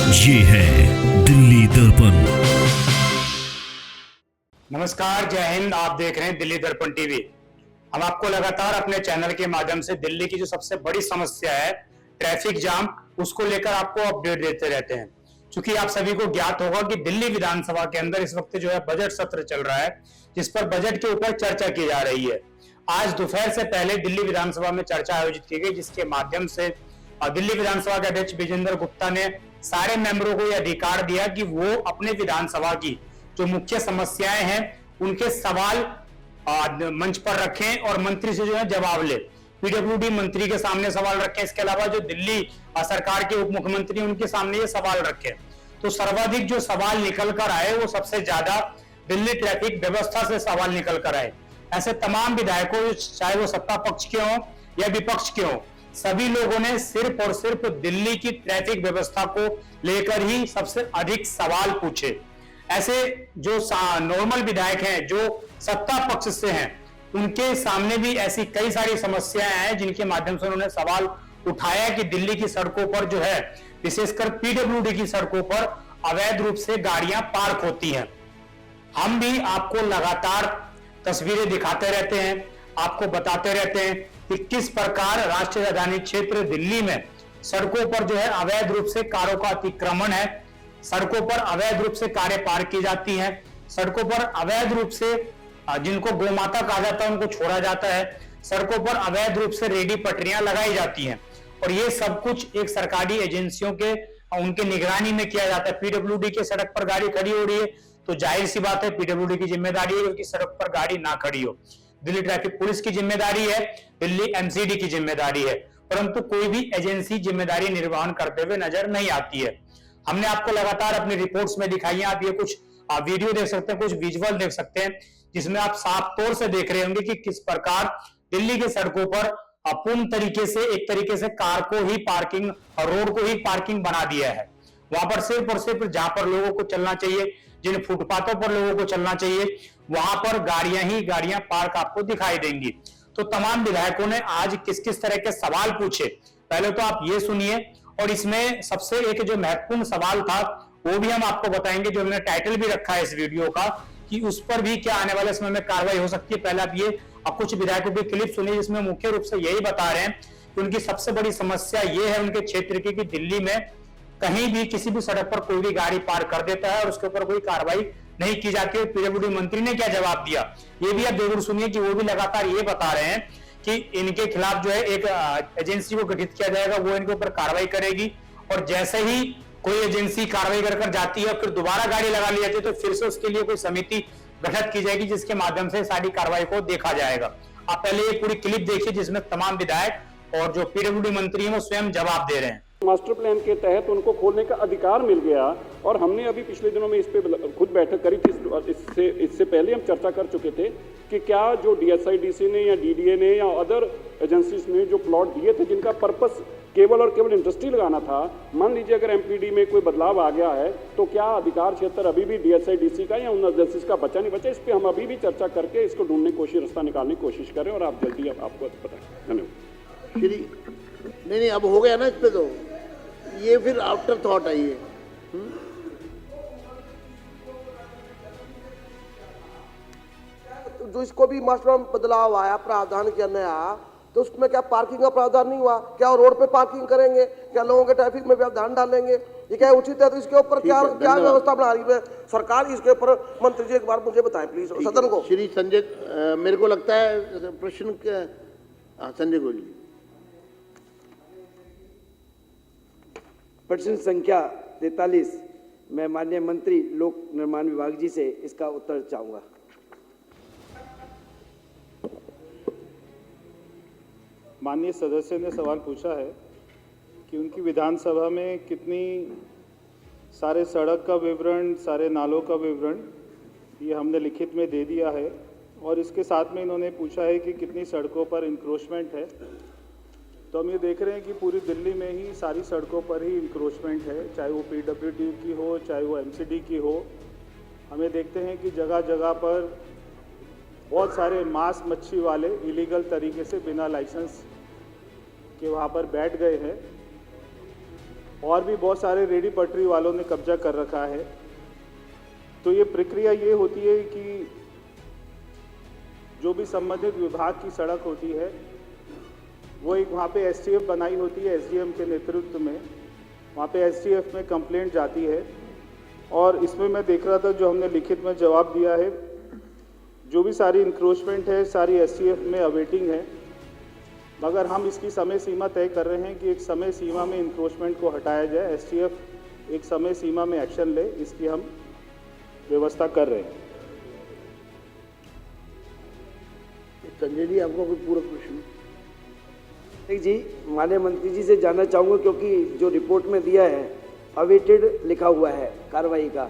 ये है दिल्ली दर्पण। नमस्कार, जय हिंद। आप देख रहे हैं दिल्ली दर्पण टीवी। हम आपको लगातार अपने चैनल के माध्यम से दिल्ली की जो सबसे बड़ी समस्या है ट्रैफिक जाम, उसको लेकर आपको अपडेट देते रहते हैं। क्योंकि आप सभी को ज्ञात होगा कि दिल्ली विधानसभा के अंदर इस वक्त जो है बजट सत्र चल रहा है, जिस पर बजट के ऊपर चर्चा की जा रही है। आज दोपहर से पहले दिल्ली विधानसभा में चर्चा आयोजित की गई, जिसके माध्यम से दिल्ली विधानसभा के अध्यक्ष विजेंद्र गुप्ता ने सारे मेंबरों को यह अधिकार दिया कि वो अपने विधानसभा की जो मुख्य समस्याएं हैं उनके सवाल मंच पर रखें और मंत्री से जो है जवाब ले। पीडब्ल्यूडी मंत्री के सामने सवाल रखें, इसके अलावा जो दिल्ली सरकार के उप मुख्यमंत्री उनके सामने ये सवाल रखें। तो सर्वाधिक जो सवाल निकल कर आए वो सबसे ज्यादा दिल्ली ट्रैफिक व्यवस्था से सवाल निकल कर आए। ऐसे तमाम विधायकों, चाहे वो सत्ता पक्ष के हों या विपक्ष के हों, सभी लोगों ने सिर्फ और सिर्फ दिल्ली की ट्रैफिक व्यवस्था को लेकर ही सबसे अधिक सवाल पूछे। ऐसे जो नॉर्मल विधायक हैं जो सत्ता पक्ष से हैं, उनके सामने भी ऐसी कई सारी समस्याएं हैं जिनके माध्यम से उन्होंने सवाल उठाया कि दिल्ली की सड़कों पर जो है, विशेषकर पीडब्ल्यूडी की सड़कों पर अवैध रूप से गाड़ियां पार्क होती हैं। हम भी आपको लगातार तस्वीरें दिखाते रहते हैं, आपको बताते रहते हैं कि किस प्रकार राष्ट्रीय राजधानी क्षेत्र दिल्ली में सड़कों पर जो है अवैध रूप से कारों का अतिक्रमण है, सड़कों पर अवैध रूप से कारें पार्क की जाती हैं, सड़कों पर अवैध रूप से जिनको गोमाता कहा जाता है उनको छोड़ा जाता है, सड़कों पर अवैध रूप से रेडी पटरियां लगाई जाती हैं। और ये सब कुछ एक सरकारी एजेंसियों के उनके निगरानी में किया जाता है। पीडब्ल्यूडी के सड़क पर गाड़ी खड़ी हो रही है तो जाहिर सी बात है पीडब्ल्यूडी की जिम्मेदारी है कि सड़क पर गाड़ी ना खड़ी हो। दिल्ली ट्रैफिक पुलिस की जिम्मेदारी है, दिल्ली एमसीडी की जिम्मेदारी है, परंतु कोई भी एजेंसी जिम्मेदारी निर्वहन करते हुए नजर नहीं आती है। हमने आपको लगातार अपनी रिपोर्ट्स में दिखाई है। आप ये कुछ वीडियो देख सकते हैं, कुछ विजुअल देख सकते हैं, जिसमें आप साफ तौर से देख रहे होंगे कि किस प्रकार दिल्ली के सड़कों पर पूर्ण तरीके से एक तरीके से कार को ही पार्किंग और रोड को ही पार्किंग बना दिया है। वहां पर सिर्फ और सिर्फ जहां पर लोगों को चलना चाहिए, जिन फुटपाथों पर लोगों को चलना चाहिए, वहां पर गाड़ियां पार्क आपको दिखाई देंगी। तो तमाम विधायकों ने आज किस किस तरह के सवाल पूछे, पहले तो आप ये सुनिए। और इसमें सबसे एक जो महत्वपूर्ण सवाल था वो भी हम आपको बताएंगे, जो हमने टाइटल भी रखा है इस वीडियो का, कि उस पर भी क्या आने वाले समय में कार्रवाई हो सकती है। पहले आप ये कुछ विधायकों की क्लिप सुनिए, जिसमें मुख्य रूप से यही बता रहे हैं कि उनकी सबसे बड़ी समस्या ये है उनके क्षेत्र की कि दिल्ली में कहीं भी किसी भी सड़क पर कोई भी गाड़ी पार्क कर देता है और उसके ऊपर कोई कार्रवाई नहीं की जाती है। पीडब्ल्यूडी मंत्री ने क्या जवाब दिया ये भी आप जरूर सुनिए, कि वो भी लगातार ये बता रहे हैं कि इनके खिलाफ जो है एक एजेंसी को गठित किया जाएगा, वो इनके ऊपर कार्रवाई करेगी। और जैसे ही कोई एजेंसी कार्रवाई कर जाती है और फिर दोबारा गाड़ी लगा ली जाती है तो फिर से उसके लिए कोई समिति गठित की जाएगी, जिसके माध्यम से सारी कार्रवाई को देखा जाएगा। आप पहले ये पूरी क्लिप देखिए, जिसमें तमाम विधायक और जो पीडब्ल्यूडी मंत्री है वो स्वयं जवाब दे रहे हैं। मास्टर प्लान के तहत उनको खोलने का अधिकार मिल गया और हमने अभी पिछले दिनों में इस पे खुद बैठक करी थी। इससे पहले हम चर्चा कर चुके थे कि क्या जो डीएसआईडीसी ने या डीडीए ने या अदर एजेंसीज ने जो प्लॉट दिए थे जिनका पर्पस केवल और केवल इंडस्ट्री लगाना था, मान लीजिए अगर एमपीडी में कोई बदलाव आ गया है तो क्या अधिकार क्षेत्र अभी भी डीएसआईडीसी का या उन एजेंसीज का बचा नहीं बचा, इस पर हम अभी भी चर्चा करके इसको ढूंढने की कोशिश, रास्ता निकालने की कोशिश करें और आप जल्दी आपको बताएं। धन्यवाद। नहीं अब हो गया ना इस पे, तो ये फिर आफ्टर थॉट है ये। जो इसको भी मास्टर में बदलाव आया, प्रावधान किया नया, तो उसमें क्या पार्किंग का प्रावधान नहीं हुआ? क्या रोड पे पार्किंग करेंगे? क्या लोगों के ट्रैफिक में व्यवधान डालेंगे? ये क्या उचित है? तो इसके ऊपर क्या व्यवस्था बना रही है सरकार? इसके ऊपर मंत्री जी एक बार मुझे बताएं प्लीज सदन को। श्री संजय, मेरे को लगता है प्रश्न संजय गोयल। प्रश्न संख्या 43, मैं माननीय मंत्री लोक निर्माण विभाग जी से इसका उत्तर चाहूंगा। माननीय सदस्य ने सवाल पूछा है कि उनकी विधानसभा में कितनी सारे सड़क का विवरण, सारे नालों का विवरण ये हमने लिखित में दे दिया है, और इसके साथ में इन्होंने पूछा है कि कितनी सड़कों पर इंक्रोचमेंट है। तो हम ये देख रहे हैं कि पूरी दिल्ली में ही सारी सड़कों पर ही इंक्रोचमेंट है, चाहे वो पीडब्ल्यूडी की हो, चाहे वो एमसीडी की हो। हमें देखते हैं कि जगह जगह पर बहुत सारे मांस मच्छी वाले इलीगल तरीके से बिना लाइसेंस के वहाँ पर बैठ गए हैं। और भी बहुत सारे रेडी पटरी वालों ने कब्जा कर रखा है। तो ये प्रक्रिया ये होती है कि जो भी संबंधित विभाग की सड़क होती है वो एक वहाँ पे एसटीएफ बनाई होती है एसडीएम के नेतृत्व में, वहाँ पे एसटीएफ में कंप्लेंट जाती है। और इसमें मैं देख रहा था जो हमने लिखित में जवाब दिया है, जो भी सारी इंक्रोचमेंट है सारी एसटीएफ में अवेटिंग है, मगर हम इसकी समय सीमा तय कर रहे हैं कि एक समय सीमा में इंक्रोचमेंट को हटाया जाए, एसटीएफ एक समय सीमा में एक्शन ले, इसकी हम व्यवस्था कर रहे हैं। संजय जी, आपका कोई पूरक प्रश्न? एक जी, माननीय मंत्री जी से जानना चाहूँगा, क्योंकि जो रिपोर्ट में दिया है अवेटेड लिखा हुआ है कार्रवाई का,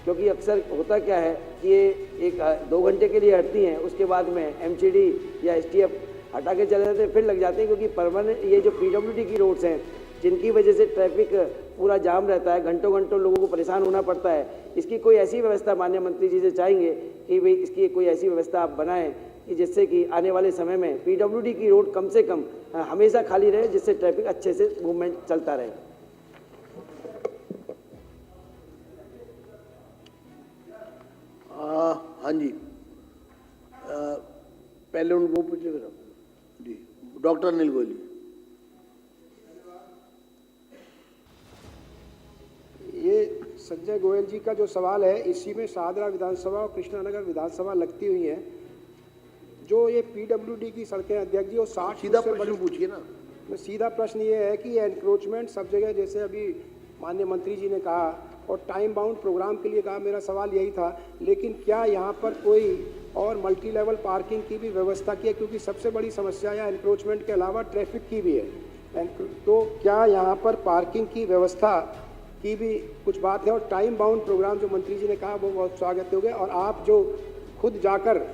क्योंकि अक्सर होता क्या है कि ये 1-2 घंटे के लिए हटती हैं, उसके बाद में एमसीडी या एसटीएफ हटा के चले जाते हैं, फिर लग जाते हैं, क्योंकि परमानेंट ये जो पीडब्ल्यूडी की रोड्स हैं जिनकी वजह से ट्रैफिक पूरा जाम रहता है, घंटों घंटों लोगों को परेशान होना पड़ता है। इसकी कोई ऐसी व्यवस्था माननीय मंत्री जी से चाहेंगे कि भाई इसकी कोई ऐसी व्यवस्था आप बनाएं कि जिससे कि आने वाले समय में पीडब्ल्यूडी की रोड कम से कम हमेशा खाली रहे, जिससे ट्रैफिक अच्छे से मूवमेंट चलता रहे। हाँ जी, पहले उनको पूछे फिर जी। डॉक्टर अनिल गोयल। ये संजय गोयल जी का जो सवाल है, इसी में शाहदरा विधानसभा और कृष्णानगर विधानसभा लगती हुई हैं। जो ये पीडब्ल्यूडी की सड़कें अध्यक्ष जी, वो 60 सीधा प्रश्न पूछिए ना। तो सीधा प्रश्न ये है कि एनक्रोचमेंट सब जगह, जैसे अभी माननीय मंत्री जी ने कहा और टाइम बाउंड प्रोग्राम के लिए कहा, मेरा सवाल यही था, लेकिन क्या यहाँ पर कोई और मल्टी लेवल पार्किंग की भी व्यवस्था की है? क्योंकि सबसे बड़ी समस्या या एनक्रोचमेंट के अलावा ट्रैफिक की भी है। तो क्या यहाँ पर पार्किंग की व्यवस्था की भी कुछ बात है? और टाइम बाउंड प्रोग्राम जो मंत्री जी ने कहा वो बहुत स्वागत हो गया। और आप जो खुद जाकर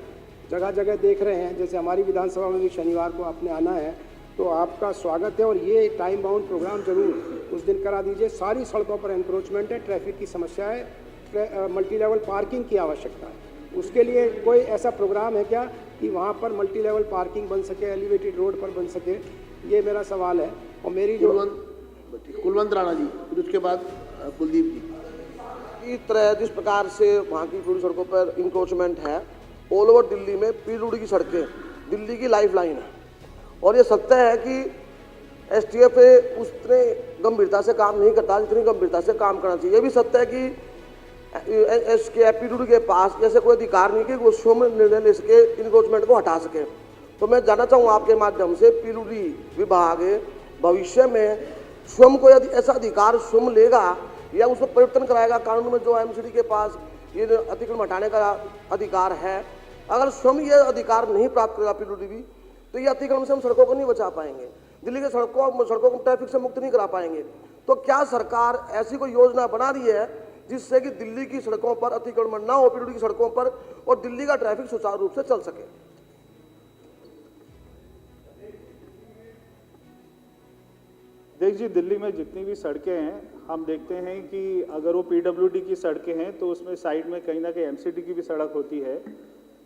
जगह जगह देख रहे हैं, जैसे हमारी विधानसभा में भी शनिवार को आपने आना है, तो आपका स्वागत है। और ये टाइम बाउंड प्रोग्राम जरूर उस दिन करा दीजिए। सारी सड़कों पर एनक्रोचमेंट है, ट्रैफिक की समस्या है, मल्टी लेवल पार्किंग की आवश्यकता है। उसके लिए कोई ऐसा प्रोग्राम है क्या कि वहाँ पर मल्टी लेवल पार्किंग बन सके, एलिवेटेड रोड पर बन सके? ये मेरा सवाल है। और मेरी जो कुलवंत राणा जी, फिर उसके बाद कुलदीप जी। इस तरह जिस प्रकार से वहाँ की पूरी सड़कों पर इंक्रोचमेंट है, ऑल ओवर दिल्ली में पीडब्ल्यूडी की सड़कें दिल्ली की लाइफ लाइन है। और ये सत्य है कि एसटीएफ उतने गंभीरता से काम नहीं करता जितनी गंभीरता से काम करना चाहिए। ये भी सत्य है कि पीडब्ल्यूडी के पास ऐसे कोई अधिकार नहीं कि वो स्वयं निर्णय ले सके, इंक्रोचमेंट को हटा सके। तो मैं जानना चाहूँ आपके माध्यम से, पीडब्ल्यूडी विभाग भविष्य में स्वयं को यदि ऐसा अधिकार स्वयं लेगा या उसमें परिवर्तन कराएगा कानून में, जो एमसीडी के पास ये अतिक्रमण हटाने का अधिकार है? अगर स्वयं ये अधिकार नहीं प्राप्त करेगा पीडब्ल्यूडी, तो ये अतिक्रमण से हम सड़कों को नहीं बचा पाएंगे, दिल्ली के सड़कों को ट्रैफिक से मुक्त नहीं करा पाएंगे। तो क्या सरकार ऐसी कोई योजना बना रही है जिससे कि दिल्ली की सड़कों पर अतिक्रमण ना हो, पीडब्ल्यूडी की सड़कों पर, और दिल्ली का ट्रैफिक सुचारू रूप से चल सके? देखिए, दिल्ली में जितनी भी सड़कें हैं, हम देखते हैं कि अगर वो पीडब्ल्यूडी की सड़कें हैं तो उसमें साइड में कहीं ना कहीं एमसीडी की भी सड़क होती है।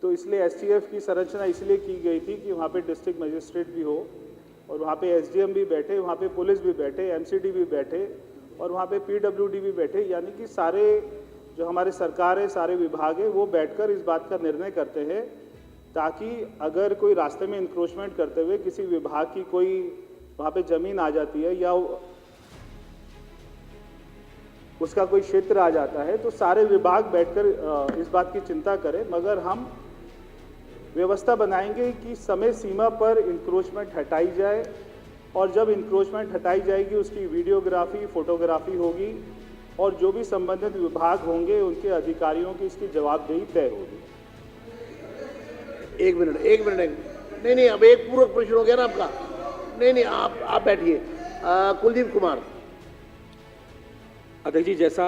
तो इसलिए एसटीएफ की संरचना इसलिए की गई थी कि वहाँ पे डिस्ट्रिक्ट मजिस्ट्रेट भी हो और वहाँ पे एसडीएम भी बैठे, वहाँ पे पुलिस भी बैठे, एमसीडी भी बैठे और वहाँ पे पीडब्ल्यूडी भी बैठे, यानी कि सारे जो हमारे सरकार है, सारे विभाग है, वो बैठकर इस बात का निर्णय करते हैं ताकि अगर कोई रास्ते में इंक्रोचमेंट करते हुए किसी विभाग की कोई वहाँ पे जमीन आ जाती है या उसका कोई क्षेत्र आ जाता है, तो सारे विभाग बैठकर इस बात की चिंता करें। मगर हम व्यवस्था बनाएंगे कि समय सीमा पर इंक्रोचमेंट हटाई जाए और जब इंक्रोचमेंट हटाई जाएगी उसकी वीडियोग्राफी, फोटोग्राफी होगी और जो भी संबंधित विभाग होंगे उनके अधिकारियों की इसकी जवाबदेही तय होगी। एक मिनट। नहीं, अब एक पूरक प्रश्न हो गया ना आपका। नहीं, आप बैठिए। कुलदीप कुमार। अध्यक्ष जी, जैसा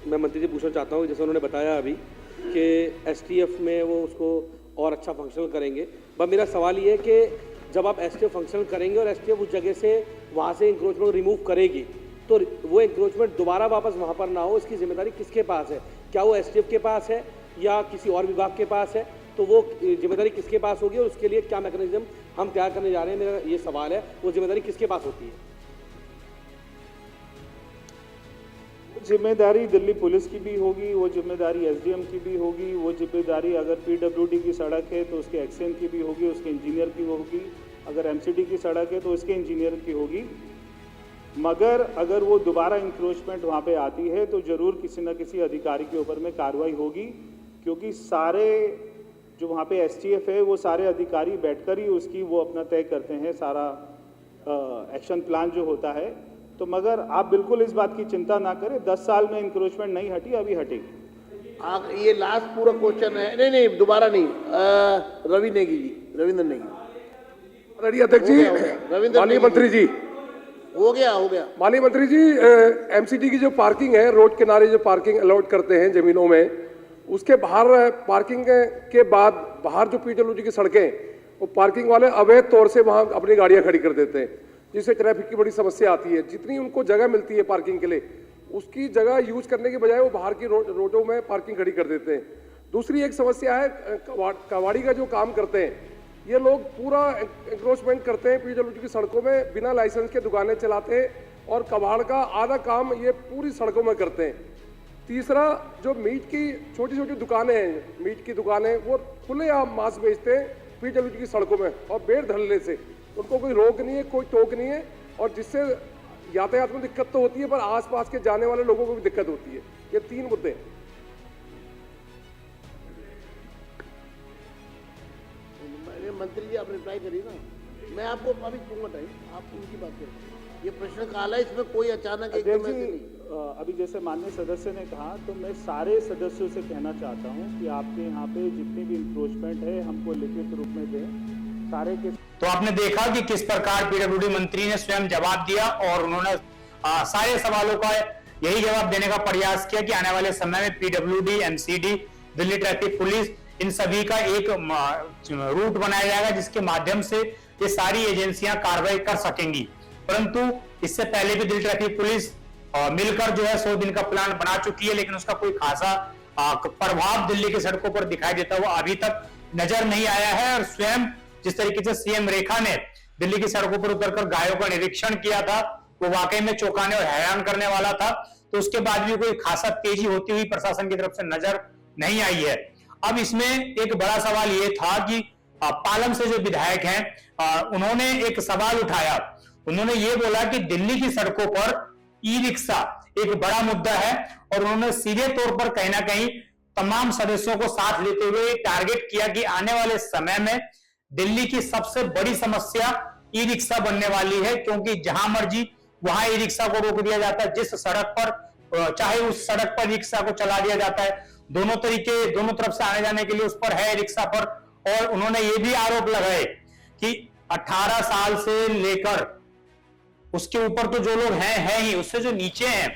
मैं मंत्री जी पूछना चाहता हूँ, जैसे उन्होंने बताया अभी कि एसटीएफ में वो उसको और अच्छा फंक्शनल करेंगे, पर मेरा सवाल ये है कि जब आप एसटीएफ फंक्शनल करेंगे और एसटीएफ उस जगह से वहाँ से इंक्रोचमेंट रिमूव करेगी, तो वो इंक्रोचमेंट दोबारा वापस वहाँ पर ना हो, इसकी जिम्मेदारी किसके पास है? क्या वो एसटीएफ के पास है या किसी और विभाग के पास है? तो वो जिम्मेदारी किसके पास होगी और उसके लिए क्या मैकेनिज्म हम तैयार करने जा रहे हैं? मेरा ये सवाल है, वो जिम्मेदारी किसके पास होती है? जिम्मेदारी दिल्ली पुलिस की भी होगी, वो जिम्मेदारी एसडीएम की भी होगी, वो जिम्मेदारी अगर पीडब्ल्यूडी की सड़क है तो उसके एक्सएम की भी होगी, उसके इंजीनियर की होगी, अगर एमसीडी की सड़क है तो उसके इंजीनियर की होगी। मगर अगर वो दोबारा इंक्रोचमेंट वहाँ पे आती है तो ज़रूर किसी न किसी अधिकारी के ऊपर में कार्रवाई होगी, क्योंकि सारे जो वहाँ पे एसटीएफ है वो सारे अधिकारी बैठकर ही उसकी वो अपना तय करते हैं सारा एक्शन प्लान जो होता है। तो मगर आप बिल्कुल इस बात की चिंता ना करें, 10 साल में इंक्रोचमेंट नहीं हटी, अभी हटेगी। ये लास्ट पूरा क्वेश्चन है। नहीं दोबारा नहीं, रवि नेगी जी, रविंद्र नेगी। रेडी अध्यक्ष जी, माननीय मंत्री जी, हो गया माननीय मंत्री जी, एमसीडी की जो पार्किंग है, रोड किनारे जो पार्किंग अलॉट करते हैं जमीनों में, उसके बाहर पार्किंग के बाद बाहर जो पीडब्ल्यूडी की सड़कें, वो पार्किंग वाले अवैध तौर से वहां अपनी गाड़ियां खड़ी कर देते हैं, जिससे ट्रैफिक की बड़ी समस्या आती है। जितनी उनको जगह मिलती है पार्किंग के लिए, उसकी जगह यूज करने के बजाय वो बाहर की रोडों में पार्किंग खड़ी कर देते हैं। दूसरी एक समस्या है, कबाड़ी का जो काम करते हैं ये लोग, पूरा एंक्रोचमेंट करते हैं पीडब्ल्यूडी की सड़कों में, बिना लाइसेंस के दुकानें चलाते हैं और कबाड़ का आधा काम ये पूरी सड़कों में करते हैं। तीसरा, जो मीट की छोटी छोटी दुकानें हैं, मीट की दुकानें, वो खुलेआम मांस बेचते हैं पीडब्ल्यूडी की सड़कों में और बेर धड़ल्ले से, उनको कोई रोक नहीं है, कोई टोक नहीं है, और जिससे यातायात में दिक्कत तो होती है पर आसपास के जाने वाले लोगों को भी दिक्कत होती है। ये 3 मुद्दे हैं। मंत्री जी आप रिप्लाई करिए ना, मैं आपको अभी दूंगा टाइम, आप उनकी बात करें। ये प्रश्न काला है, इसमें कोई अचानक एकदम ऐसे नहीं। अभी जैसे माननीय सदस्य ने कहा, तो मैं सारे सदस्यों से कहना चाहता हूं कि आपके यहाँ पे जितनी भी इंक्रोचमेंट है हमको लिखित रूप में दें सारे के। तो आपने देखा कि किस प्रकार पीडब्ल्यूडी मंत्री ने स्वयं जवाब दिया और उन्होंने सारे सवालों का यही जवाब देने का प्रयास किया कि आने वाले समय में PWD, MCD, Delhi traffic police, इन सभी का एक रूट बनाया जाएगा जिसके माध्यम से ये सारी एजेंसियां कार्रवाई कर सकेंगी। परंतु इससे पहले भी दिल्ली ट्रैफिक पुलिस मिलकर जो है 100 दिन का प्लान बना चुकी है, लेकिन उसका कोई खासा प्रभाव दिल्ली की सड़कों पर दिखाई देता हुआ अभी तक नजर नहीं आया है। और स्वयं जिस तरीके से सीएम रेखा ने दिल्ली की सड़कों पर उतरकर गायों का निरीक्षण किया था, वो वाकई में चौंकाने और हैरान करने वाला था। तो उसके बाद भी कोई खासा तेजी होती हुई प्रशासन की तरफ से नजर नहीं आई है। अब इसमें एक बड़ा सवाल ये था कि पालम से जो विधायक हैं उन्होंने एक सवाल उठाया। उन्होंने ये बोला कि दिल्ली की सड़कों पर ई रिक्शा एक बड़ा मुद्दा है और उन्होंने सीधे तौर पर कहीं ना कहीं तमाम सदस्यों को साथ लेते हुए टारगेट किया कि आने वाले समय में दिल्ली की सबसे बड़ी समस्या ई रिक्शा बनने वाली है, क्योंकि जहां मर्जी वहां ई रिक्शा को रोक दिया जाता है। जिस सड़क पर चाहे उस सड़क पर रिक्शा को चला दिया जाता है, दोनों तरफ से आने जाने के लिए उस पर है रिक्शा पर। और उन्होंने ये भी आरोप लगाए कि 18 साल से लेकर उसके ऊपर तो जो लोग हैं ही, उससे जो नीचे हैं,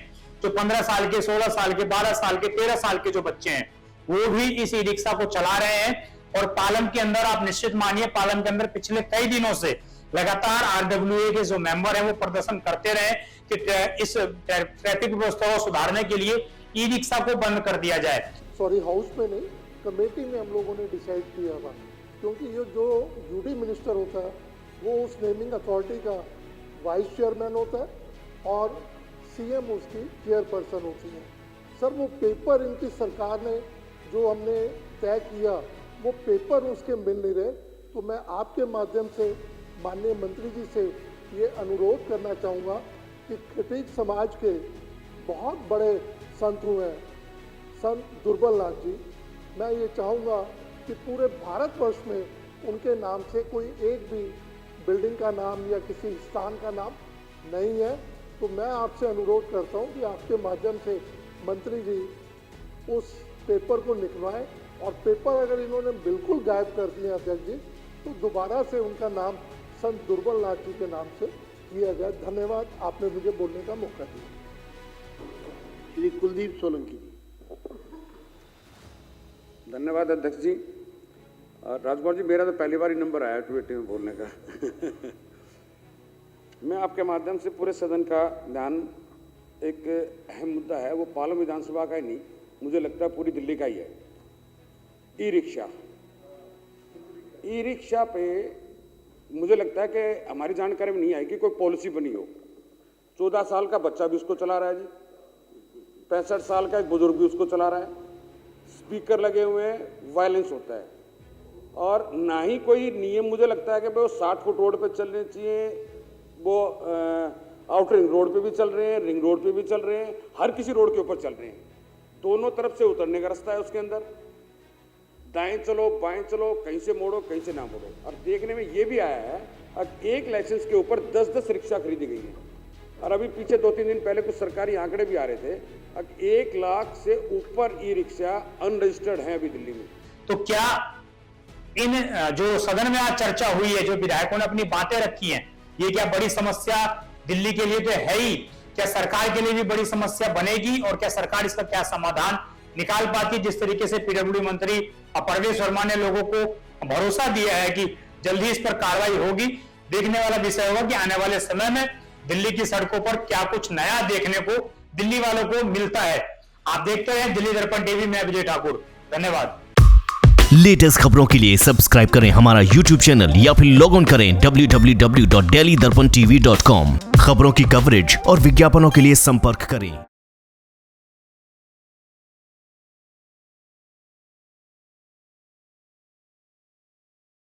जो 15 साल के, 16 साल के, 12 साल के, 13 साल के जो बच्चे हैं, वो भी इस ई रिक्शा को चला रहे हैं। और पालम के अंदर आप निश्चित मानिए, पालम के अंदर पिछले कई दिनों से लगातार आरडब्ल्यूए के जो मेंबर हैं वो प्रदर्शन करते रहे कि इस ट्रैफिक व्यवस्था को सुधारने के लिए ई रिक्शा को बंद कर दिया जाए। सॉरी, हाउस में नहीं, कमेटी में हम लोगों ने डिसाइड किया था, क्योंकि ये जो यूडी मिनिस्टर होता है वो उस नेमिंग अथॉरिटी का वाइस चेयरमैन होता है और सीएम उसकी चेयरपर्सन होती है। सर, वो पेपर इनकी सरकार ने जो हमने तय किया, वो पेपर उसके मिल नहीं रहे। तो मैं आपके माध्यम से माननीय मंत्री जी से ये अनुरोध करना चाहूँगा कि खटीक समाज के बहुत बड़े संत हुए हैं, संत दुर्बल नाथ जी, मैं ये चाहूँगा कि पूरे भारतवर्ष में उनके नाम से कोई एक भी बिल्डिंग का नाम या किसी स्थान का नाम नहीं है। तो मैं आपसे अनुरोध करता हूँ कि आपके माध्यम से मंत्री जी उस पेपर को निकलवाएं, और पेपर अगर इन्होंने बिल्कुल गायब कर दिए अध्यक्ष जी, तो दोबारा से उनका नाम संत दुर्बल नाथ जी के नाम से किया जाए। धन्यवाद, आपने मुझे बोलने का मौका दिया। श्री कुलदीप सोलंकी। धन्यवाद अध्यक्ष जी। राजकुमार जी, मेरा तो पहली बार ही नंबर आया 280 में बोलने का। मैं आपके माध्यम से पूरे सदन का ध्यान, एक अहम मुद्दा है, वो पालम विधानसभा का ही नहीं, मुझे लगता है पूरी दिल्ली का ही है, ई रिक्शा। ई रिक्शा पे मुझे लगता है कि हमारी जानकारी में नहीं आई कि कोई पॉलिसी बनी हो। 14 साल का बच्चा भी उसको चला रहा है जी, 65 साल का एक बुजुर्ग भी उसको चला रहा है, स्पीकर लगे हुए हैं, वायलेंस होता है। और ना ही कोई नियम मुझे लगता है कि भाई वो 60 फुट रोड पे चलने चाहिए, वो आउटर रिंग रोड पे भी चल रहे हैं, रिंग रोड पे भी चल रहे हैं, हर किसी रोड के ऊपर चल रहे हैं। दोनों तरफ से उतरने का रास्ता है उसके अंदर, दाएं चलो बाएं चलो, कहीं से मोड़ो कहीं से ना मोड़ो। और देखने में ये भी आया है अब एक लाइसेंस के ऊपर 10-10 रिक्शा खरीदी गई है। और अभी पीछे 2-3 दिन पहले कुछ सरकारी आंकड़े भी आ रहे थे, अब 1 लाख से ऊपर ई रिक्शा अनरजिस्टर्ड है अभी दिल्ली में। तो क्या इन जो सदन में आज चर्चा हुई है, जो विधायकों ने अपनी बातें रखी हैं, ये क्या बड़ी समस्या दिल्ली के लिए तो है ही, क्या सरकार के लिए भी बड़ी समस्या बनेगी और क्या सरकार इसका क्या समाधान निकाल पाती? जिस तरीके से पीडब्ल्यूडी मंत्री परवेश वर्मा ने लोगों को भरोसा दिया है कि जल्दी इस पर कार्रवाई होगी, देखने वाला विषय होगा कि आने वाले समय में दिल्ली की सड़कों पर क्या कुछ नया देखने को दिल्ली वालों को मिलता है। आप देखते हैं दिल्ली दर्पण टीवी में विजय ठाकुर, धन्यवाद। लेटेस्ट खबरों के लिए सब्सक्राइब करें हमारा YouTube चैनल या फिर लॉग ऑन करें www.delhidarpantv.com। खबरों की कवरेज और विज्ञापनों के लिए संपर्क करें।